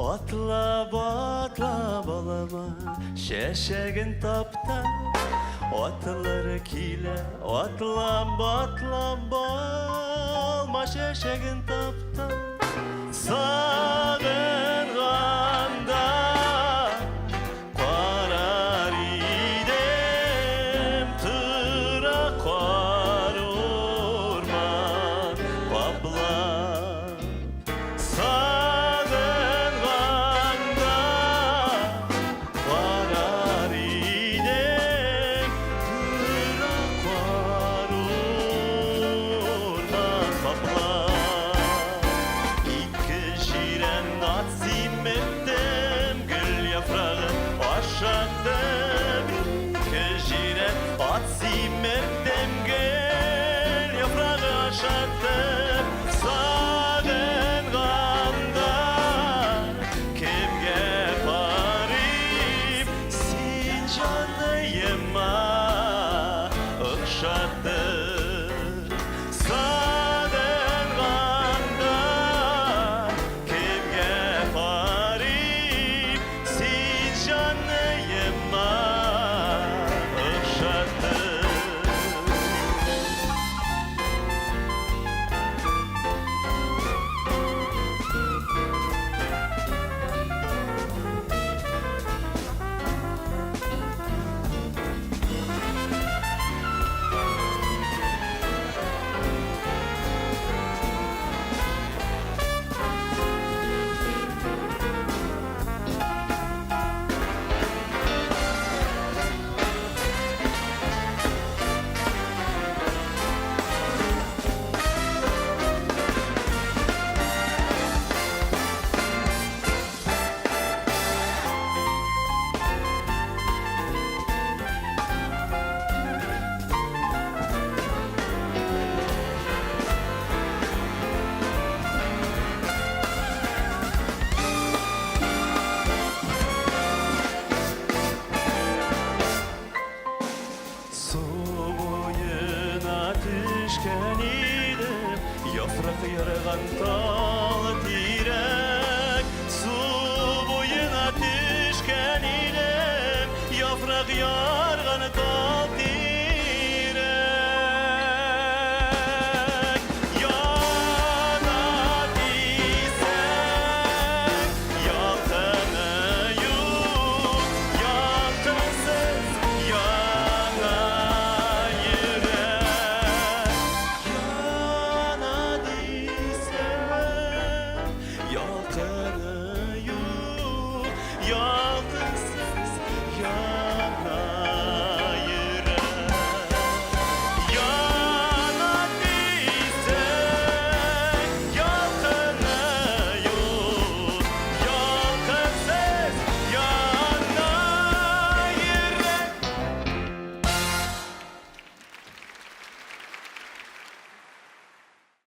Atlap atlap alama şeşegin tapta Atılır kile atlap atlap alma şeşegin tapta Sağırganda qarar idem tıra qar orman bablap Sağırganda qarar idem tıra qar orman bablap Atzimettim gül yaprağı aşaktım Kıjiren atzimettim gül yaprağı aşaktım Sağın ganda kimge parip Sincanlıyıma ıkşattım Sağın ganda kimge parip Sincanlıyıma ıkşattım Soğuyun ateşken idim Yaprak yarıgan